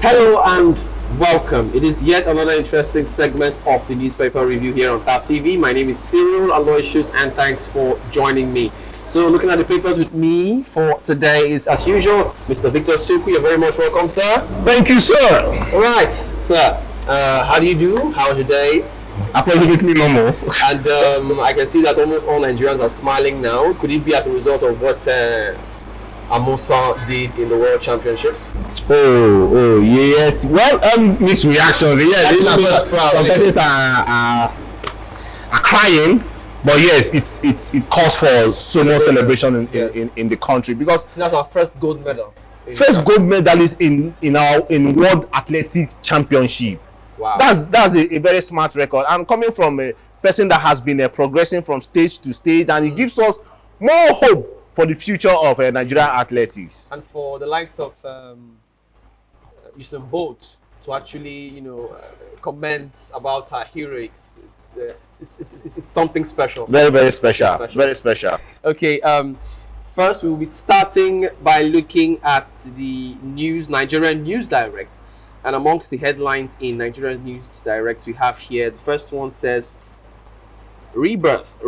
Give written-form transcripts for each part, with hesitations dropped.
Hello and welcome. It is yet another interesting segment of the newspaper review here on TAP TV. My name is Cyril Aloysius and thanks for joining me. So looking at the papers with me for today is, as usual, Mr. Victor Stuku. You're very much welcome, sir. Thank you, sir. All right, sir. How do you do? How's your day? Approximately normal. And I can see that almost all Nigerians are smiling now. Could it be as a result of what Amosa did in the World Championships? Oh, yes. Well, mixed reactions. Yeah, some persons are crying, but yes, it calls for so much celebration in the country because that's our first gold medal. First gold medalist in World Athletic Championship. Wow. That's a very smart record, and coming from a person that has been progressing from stage to stage, and it gives us more hope for the future of Nigerian athletics. And for the likes of Usain Bolt to actually, comment about her heroics, it's something special. Very special. Very special. Okay. First, we will be starting by looking at the Nigerian News Direct. And amongst the headlines in Nigerian News Direct, we have here, the first one says, Rebirth,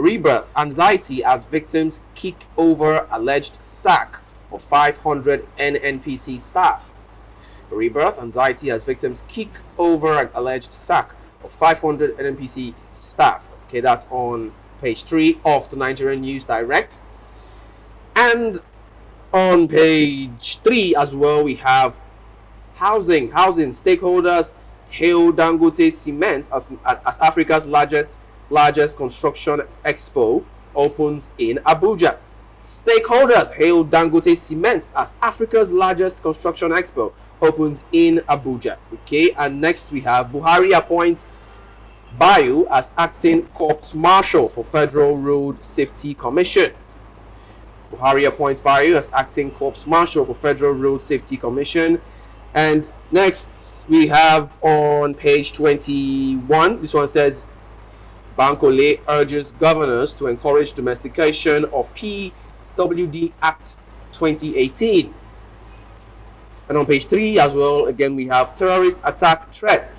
anxiety as victims kick over alleged sack of 500 NNPC staff. Rebirth, anxiety as victims kick over an alleged sack of 500 NNPC staff. Okay, that's on page 3 of the Nigerian News Direct. And on page 3 as well, we have housing stakeholders hail Dangote Cement as Africa's largest construction expo opens in Abuja. Stakeholders hail Dangote Cement as Africa's largest construction expo opens in Abuja. Okay, and next we have Buhari appoints Bayo as acting corps marshal for Federal Road Safety Commission. Buhari appoints Bayo as acting corps marshal for Federal Road Safety Commission. And next we have on page 21, this one says Bankole urges governors to encourage domestication of PWD Act 2018. And on page 3 as well, again we have terrorist attack threat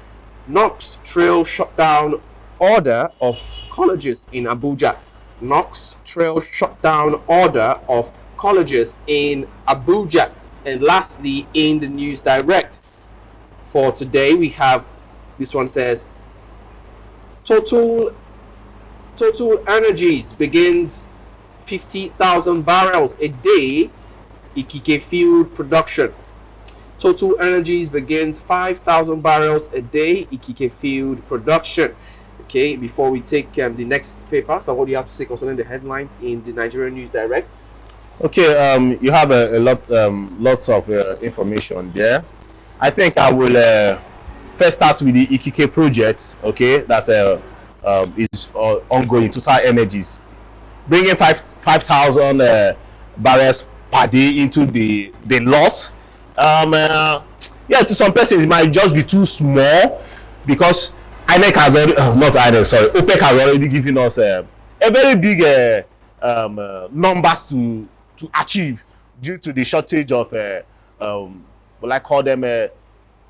knocks trail shutdown order of colleges in Abuja. Knocks trail shutdown order of colleges in Abuja. And lastly, in the News Direct for today, we have, this one says, Total Energies begins 50,000 barrels a day Ikike field production. Total Energies begins 5,000 barrels a day Ikike field production. Okay, before we take the next paper, so what do you have to say concerning the headlines in the Nigerian News Direct? Okay, you have lots of information there. I think I will first start with the Ikike project. Okay, that is ongoing. Total Energies bringing 5,000 barrels per day into the lot. Yeah, to some persons it might just be too small because INEC has already OPEC has already given us a very big numbers to achieve due to the shortage of what I call them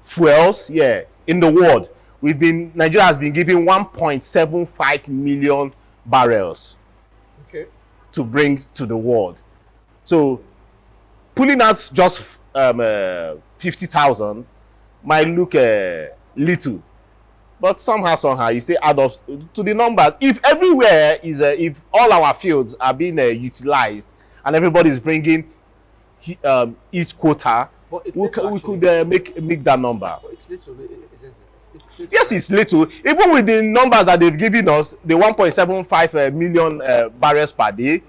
fuels in the world. Nigeria has been giving 1.75 million barrels to bring to the world. So pulling out just 50,000 might look little, but somehow it still adds up to the numbers. If everywhere is if all our fields are being utilized and everybody is bringing each quota, we could make that number. But it's little, isn't it? It's little. Yes, it's little. Even with the numbers that they've given us, the 1.75 million barrels per day,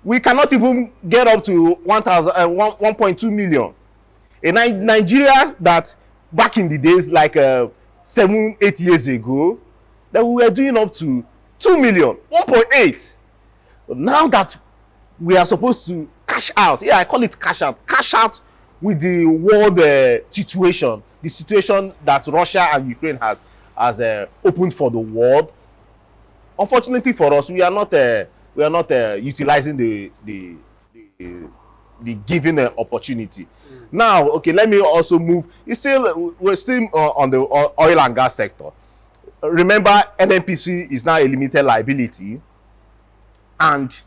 we cannot even get up to 1.2 million. In Nigeria, that back in the days, like 7-8 years ago, that we were doing up to 2 million, 1.8. But now that we are supposed to cash out, I call it cash out with the world situation, the situation that Russia and Ukraine has opened for the world. Unfortunately for us, we are not utilizing the the given opportunity. Now, okay, let me also move. We're still on the oil and gas sector. Remember, NNPC is now a limited liability, and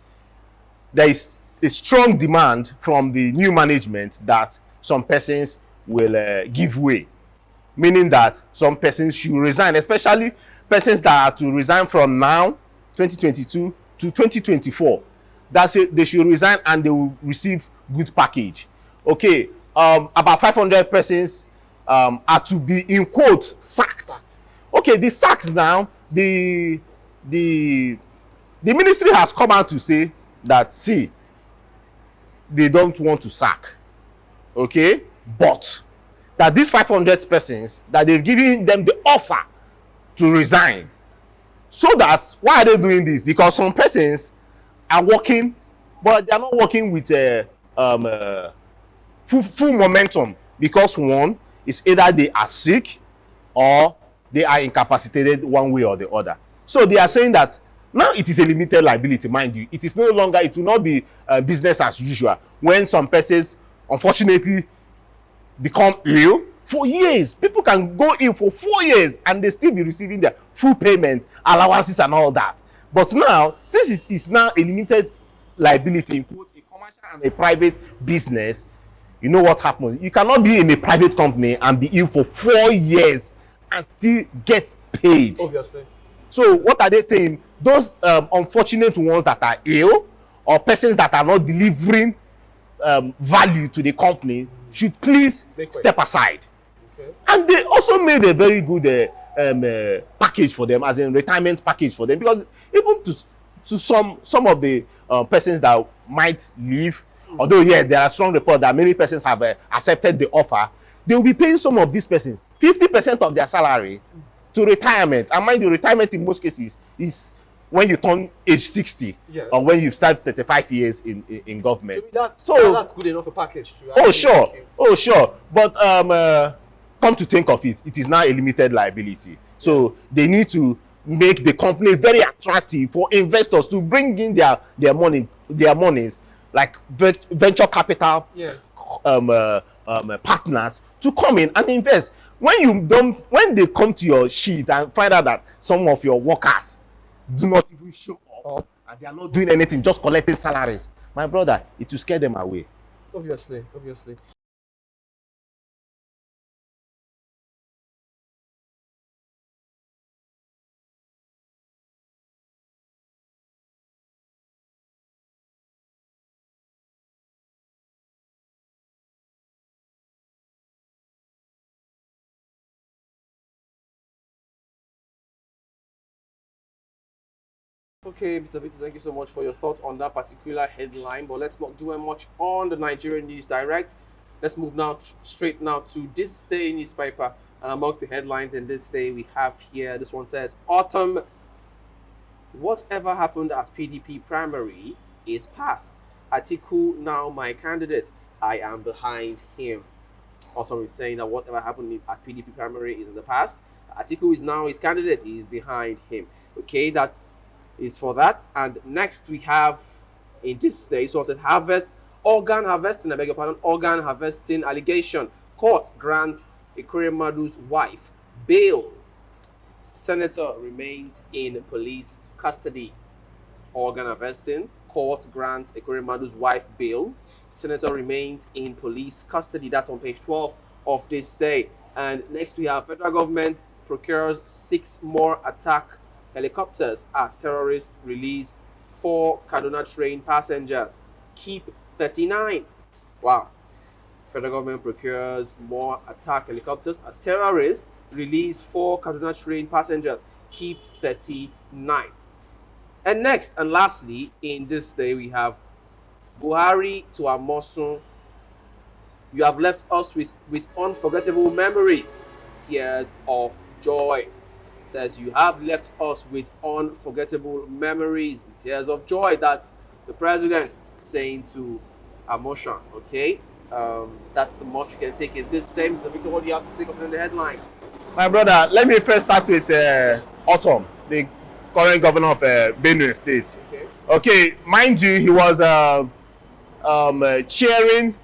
there is a strong demand from the new management that some persons will give way, meaning that some persons should resign, especially persons that are to resign from now 2022 to 2024. That's it, they should resign and they will receive good package. Okay, about 500 persons are to be, in quote, sacked. Okay, the sacks now, the ministry has come out to say that, see, they don't want to sack, okay, but that these 500 persons, that they've given them the offer to resign. So that, why are they doing this? Because some persons are working, but they are not working with full momentum, because one is either they are sick or they are incapacitated one way or the other. So they are saying that now it is a limited liability, mind you. It is no longer, it will not be business as usual when some persons unfortunately become ill for years. People can go ill for 4 years and they still be receiving their full payment, allowances and all that. But now, since it's now a limited liability, in quote, a commercial and a private business, you know what happens? You cannot be in a private company and be ill for 4 years and still get paid. Obviously. So what are they saying? Those unfortunate ones that are ill, or persons that are not delivering value to the company, should please step aside. Okay. And they also made a very good package for them, as in retirement package for them, because even to some of the persons that might leave, although there are strong reports that many persons have accepted the offer, they will be paying some of these persons 50% of their salary to retirement. And mind you, retirement in most cases is when you turn age 60, or when you've served 35 years in government. So that's good enough a package to oh sure, but come to think of it, it is now a limited liability. So they need to make the company very attractive for investors to bring in their monies, like venture capital partners, to come in and invest. When they come to your sheet and find out that some of your workers do not even show up and they are not doing anything, just collecting salaries, my brother, it will scare them away. Obviously. Okay, Mr. Victor, thank you so much for your thoughts on that particular headline. But let's not do much on the Nigerian News Direct. Let's move now straight now to this day newspaper. And amongst the headlines in this day, we have here, this one says, Autumn, whatever happened at PDP primary is past. Atiku now my candidate. I am behind him. Autumn is saying that whatever happened at PDP primary is in the past. Atiku is now his candidate. He is behind him. Okay, that's is for that. And next we have in this stage, so it said organ harvesting allegation. Court grants Ekuremadu's wife bail. Senator remains in police custody. Organ harvesting. Court grants Ekuremadu's wife bail. Senator remains in police custody. That's on page 12 of this day. And next we have federal government procures 6 more attack helicopters as terrorists release 4 Kaduna train passengers. Keep 39. Wow. Federal government procures more attack helicopters as terrorists release 4 Kaduna train passengers. Keep 39. And next and lastly, in this day, we have Buhari to Amosun. You have left us with unforgettable memories, tears of joy. Says you have left us with unforgettable memories, tears of joy. That's the president saying to Amosun. Okay, that's the much you can take in this day. Mr. Victor, what do you have to say concerning the headlines? My brother, let me first start with Autumn, the current governor of Benue State. Okay, mind you, he was chairing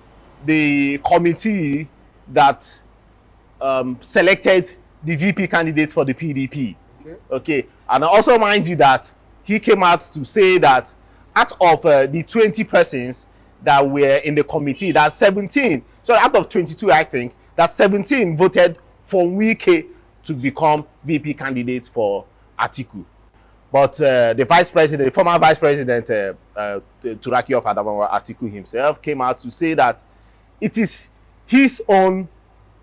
the committee that selected the VP candidate for the PDP. Okay. Okay, and also mind you that he came out to say that out of the 20 persons that were in the committee, that 17, so out of 22, I think, that 17 voted for Wike to become VP candidate for Atiku. But the vice president, the former vice president, Turaki of Adamawa, Atiku himself, came out to say that it is his own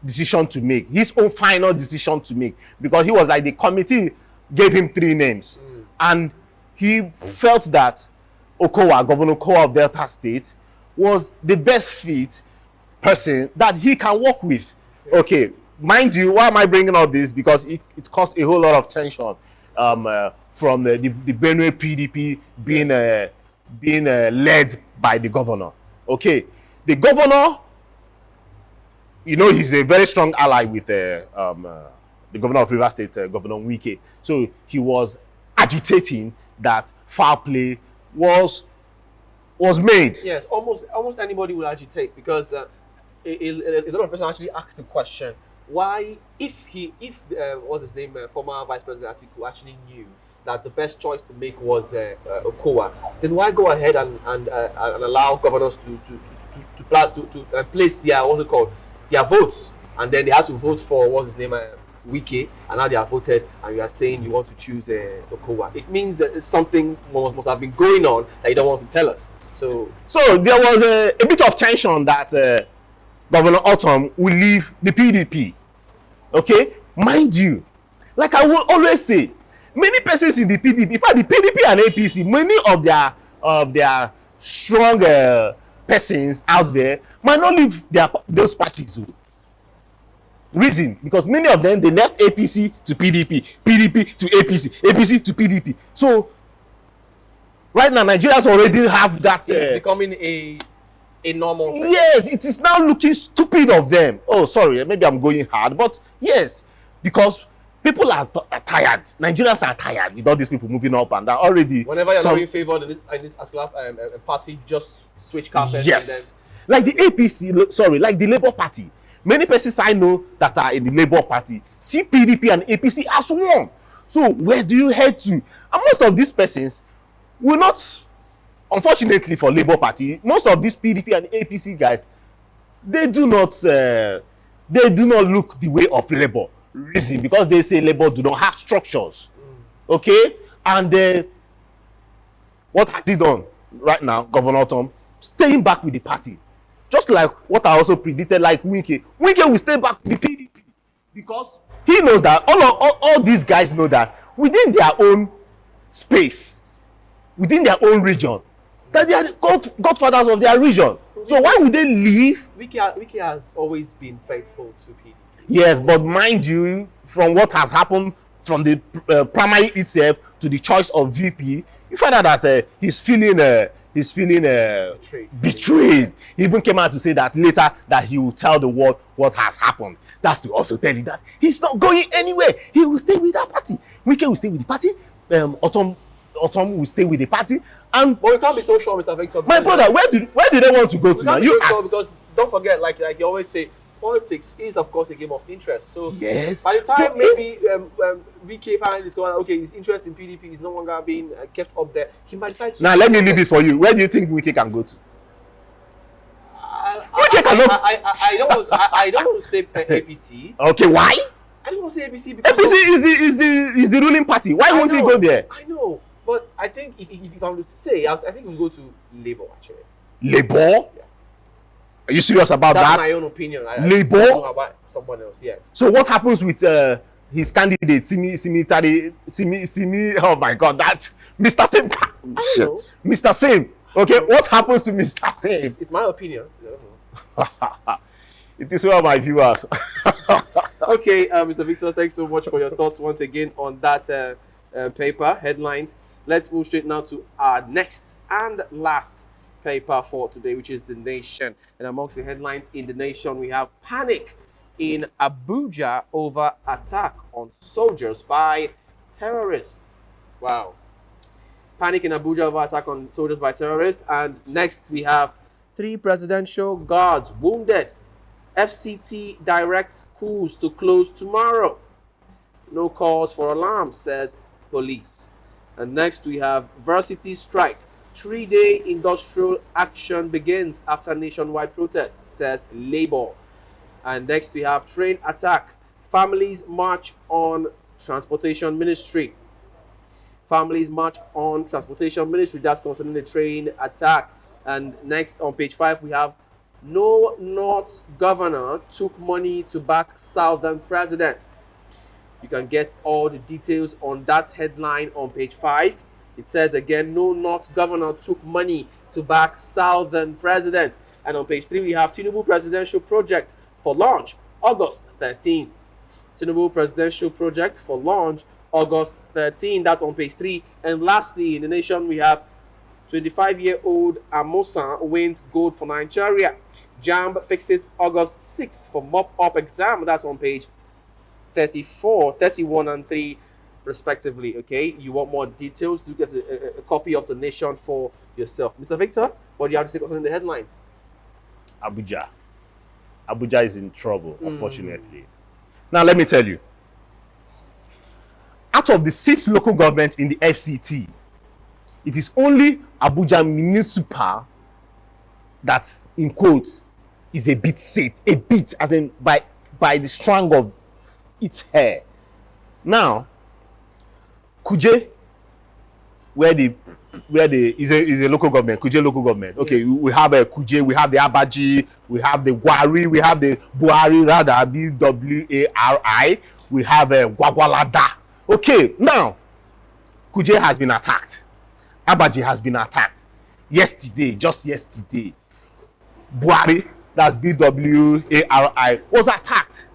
decision to make, his own final decision to make, because he was like, the committee gave him 3 names, and he felt that Okowa, Governor Okowa of Delta State, was the best fit person that he can work with. Okay, mind you, why am I bringing up this? Because it caused a whole lot of tension from the Benue PDP being led by the governor. Okay, the governor, you know, he's a very strong ally with the governor of Rivers State, Governor Wike. So he was agitating that foul play was made. Yes, almost anybody will agitate, because a lot of people actually asked the question, why, if what's his name, former Vice President Atiku actually knew that the best choice to make was Okowa, then why go ahead and allow governors to place their, what's it called, their votes, and then they had to vote for, what's his name, Wike, and now they have voted, and you are saying you want to choose Okowa. It means that something must have been going on that you don't want to tell us. So there was a bit of tension that Governor Autumn will leave the PDP. Okay, mind you, like I will always say, many persons in the PDP, in fact, the PDP and APC, many of their strong persons out there might not leave those parties. Reason, because many of them, they left APC to PDP, PDP to APC, APC to PDP. So right now, Nigerians already have that. It's becoming a normal thing. Yes, it is now looking stupid of them. Oh, sorry, maybe I'm going hard, but yes, because people are tired. Nigerians are tired with all these people moving up and down already. Whenever you're not in favor in this party, just switch carpet. Yes, like the APC, sorry, like the Labour Party. Many persons I know that are in the Labour Party see PDP and APC as one. So where do you head to? And most of these persons will not, unfortunately for Labour Party, most of these PDP and APC guys, they do not look the way of Labour. Reason, because they say Labour do not have structures. Okay, and what has he done right now, Governor Tom? Staying back with the party. Just like what I also predicted, like Wike will stay back to the PDP, because he knows that all these guys know that within their own space, within their own region, that they are godfathers of their region. So why would they leave? Wike has always been faithful to PDP. Yes, but mind you, from what has happened from the primary itself to the choice of VP, you find out that he's feeling betrayed. He even came out to say that later, that he will tell the world what has happened. That's to also tell you that he's not going anywhere. He will stay with that party. Wike will stay with the party. Autumn will stay with the party. But we can't be so sure, Mr. Victor. My brother, where do they want to go to now? You ask. Because don't forget, like you always say, politics is, of course, a game of interest. So yes, by the time maybe Wike finally discover, okay, his interest in PDP is no longer being kept up there, he might decide to. Now let me leave it for you. Where do you think Wike can go to? I don't want to say APC. Okay, why? I don't want to say APC because APC is the ruling party. Why won't he go there? I know, but I think if I'm to say, I think we'll go to Labour actually. Labour? Yeah. Are you serious about that? That's my own opinion. Labour? I don't know about someone else. Yeah. So what happens with his candidate, Simi? Oh my God, that Mr. Sim. Mr. Sim. Okay, what happens to Mr. Sim? It's my opinion. I don't know. It is one of my viewers. Okay, Mr. Victor, thanks so much for your thoughts once again on that paper headlines. Let's move straight now to our next and last paper for today, which is The Nation. And amongst the headlines in The Nation, we have panic in Abuja over attack on soldiers by terrorists. Wow. Panic in Abuja over attack on soldiers by terrorists. And next we have 3 presidential guards wounded. FCT directs schools to close tomorrow. No cause for alarm, says police. And next we have varsity strike. 3-day industrial action begins after nationwide protest, says Labour. And next we have train attack. Families march on transportation ministry. Families march on transportation ministry. That's concerning the train attack. And next on page 5 we have no North governor took money to back Southern president. You can get all the details on that headline on page 5. It says again, no North governor took money to back Southern president. And on page 3 we have Tinubu presidential project for launch August 13. Tinubu presidential project for launch August 13. That's on page 3. And lastly, in the nation we have 25-year-old Amosa wins gold for Nigeria. JAMB fixes August 6 for mop-up exam. That's on page 34, 31, and 3, respectively. Okay, you want more details? Do get a copy of the Nation for yourself. Mr. Victor, what do you have to say concerning the headlines? Abuja. Abuja is in trouble, unfortunately. Now, let me tell you. Out of the 6 local governments in the FCT, it is only Abuja Municipal that, in quotes, is a bit safe. A bit, as in by the strand of its hair. Now, Kuje, where the is a local government, Kuje local government. Okay, we have a Kuje, we have the Abaji, we have the Gwari, we have the Buhari, rather Bwari, we have a Gwagwalada. Okay, now Kuje has been attacked. Abaji has been attacked. Yesterday, just yesterday, Buhari, that's Bwari, was attacked.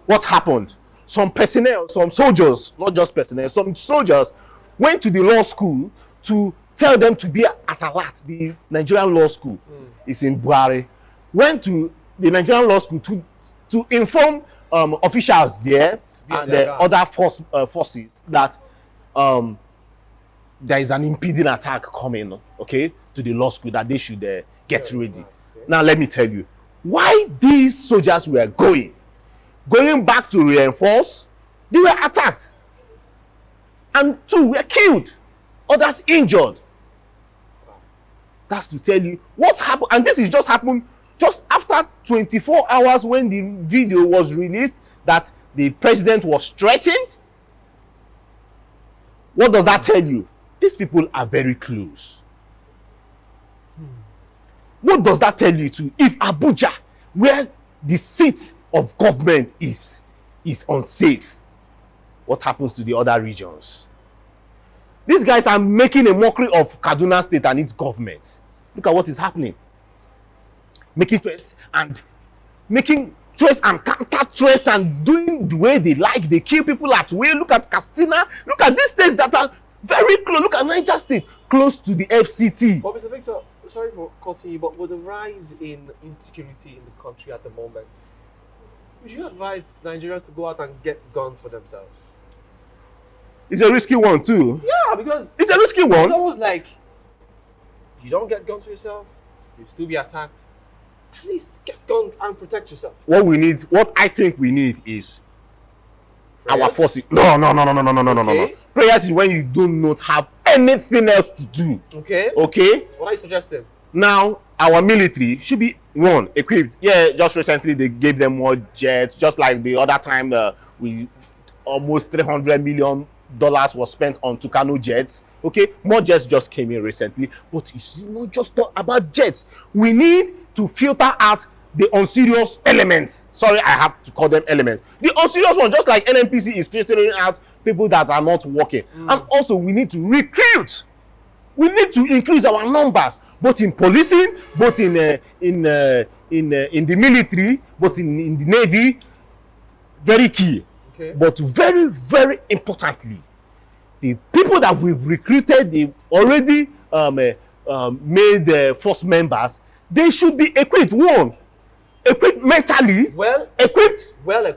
What happened? Some personnel, some soldiers, not just personnel, some soldiers went to the law school to tell them to be at alert. The Nigerian law school is in Buhari. Went to the Nigerian law school to inform officials there and the other forces that there is an impending attack coming, okay, to the law school, that they should get ready. Okay. Now, let me tell you, why these soldiers were going back to reinforce, they were attacked. And 2 were killed, others injured. That's to tell you what's happened. And this is just happened just after 24 hours when the video was released that the president was threatened. What does that tell you? These people are very close. What does that tell you too? If Abuja, where the seat of government is unsafe, what happens to the other regions? These guys are making a mockery of Kaduna State and its government. Look at what is happening. Making trace and counter trace and doing the way they like. They kill people at will. Look at Katsina. Look at these states that are very close. Look at Niger State, close to the FCT. But Mr. Victor, sorry for cutting you, but with the rise in insecurity in the country at the moment, would you advise Nigerians to go out and get guns for themselves? It's a risky one too. Yeah, because it's a risky one. It's almost like you don't get guns for yourself, you'll still be attacked. At least get guns and protect yourself. What I think we need is Prayers? Our forces. No. Prayers is when you do not have anything else to do. Okay. What are you suggesting? Now, our military should be equipped. Yeah, just recently they gave them more jets, just like the other time we almost $300 million was spent on Tucano jets. Okay, more jets just came in recently, but it's not just about jets. We need to filter out the unserious elements. Sorry, I have to call them elements. The unserious one, just like NNPC is filtering out people that are not working. And also, we need to recruit. We need to increase our numbers, both in policing, both in the military, both in the navy. Very key. Okay. But very, very importantly, the people that we've recruited, they already made force members. They should be equipped. Equipped mentally. Well equipped.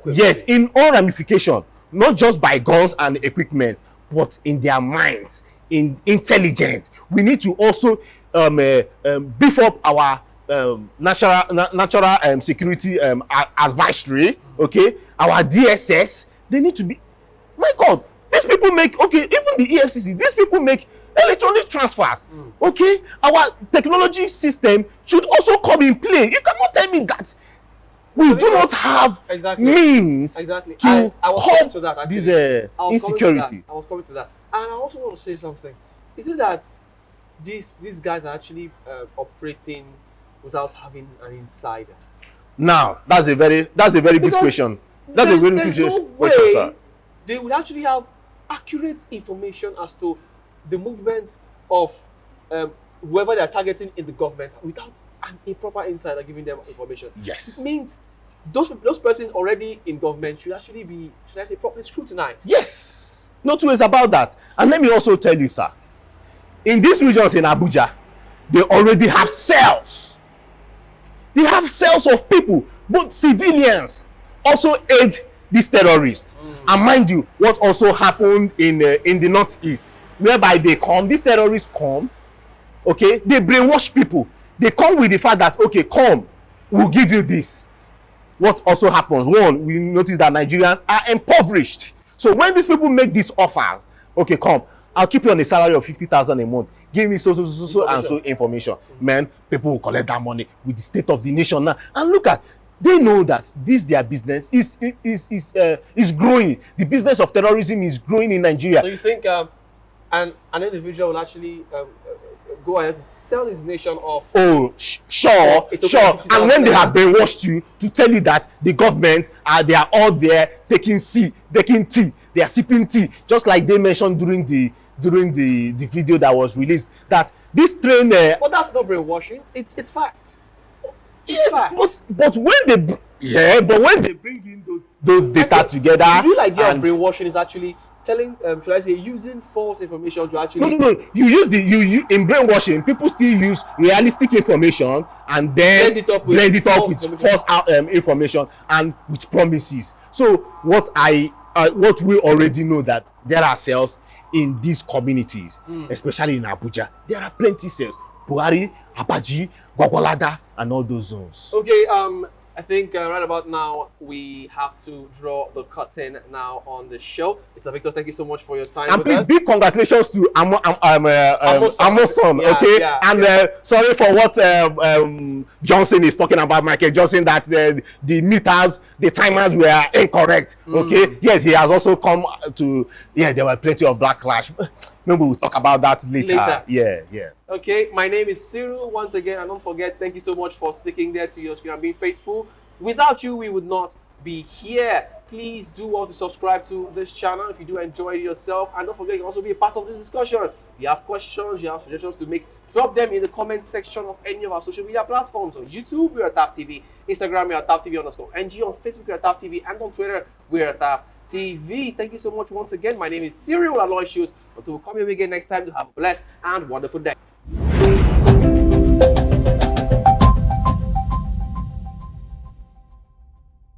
Yes, in all ramification, not just by guns and equipment, but in their minds, in intelligence. We need to also beef up our natural security advisory, okay, our DSS, they need to be, my God, these people make, okay, even the EFCC, these people make electronic transfers, okay, our technology system should also come in play. You cannot tell me that we do not have means to curb this insecurity. I was coming to that, and I also want to say something. Is it that these guys are actually operating without having an insider? Now, that's a very good question. That's a very good question, sir. They would actually have accurate information as to the movement of whoever they are targeting in the government without a proper insider giving them information. Yes. It means those persons already in government should actually be, should I say, properly scrutinized. Yes. No two ways about that. And let me also tell you, sir, in these regions in Abuja, they already have cells. They have cells of people, both civilians also aid these terrorists. And mind you, what also happened in the northeast, whereby these terrorists come, okay, they brainwash people. They come with the fact that, okay, come, we'll give you this. What also happens? One, we notice that Nigerians are impoverished. So when these people make these offers, okay, come, I'll keep you on a salary of 50,000 a month. Give me so and so information. Man, people will collect that money with the state of the nation now. And look at, they know that their business is growing. The business of terrorism is growing in Nigeria. So you think an individual will actually go ahead to sell his nation off? Oh, sure. And when they have brainwashed you to tell you that the government they are all there taking tea, they are sipping tea, just like they mentioned during the video that was released, that this train. But that's not brainwashing. It's fact. Yes, but when they bring in those data together, the real idea of brainwashing is actually telling, should I say, using false information to actually. No. You in brainwashing, people still use realistic information and then blend it up with false information and with promises. So what we already know, that there are cells in these communities, especially in Abuja. There are plenty cells. Buhari, Abaji, Gwagwalada, and all those zones. Okay, I think right about now we have to draw the curtain now on the show. Mr. Victor, thank you so much for your time. And please, big congratulations to Amoson, okay? Sorry for what Johnson is talking about, Michael Johnson, that the meters, the timers were incorrect, okay? Yes, he has also come to, there were plenty of backlash. Maybe we'll talk about that later. Yeah. Okay, my name is Cyril once again, and don't forget, thank you so much for sticking there to your screen and being faithful. Without you, we would not be here. Please do also subscribe to this channel if you do enjoy it yourself, and don't forget, you can also be a part of this discussion. If you have questions, you have suggestions to make, drop them in the comment section of any of our social media platforms. On YouTube, we're at TAP TV, Instagram, we're at TAP TV_NG, on Facebook, we're at TAP TV, and on Twitter, we're at TAP TV. Thank you so much once again. My name is Cyril Aloysius. Until we come here again next time, to have a blessed and wonderful day.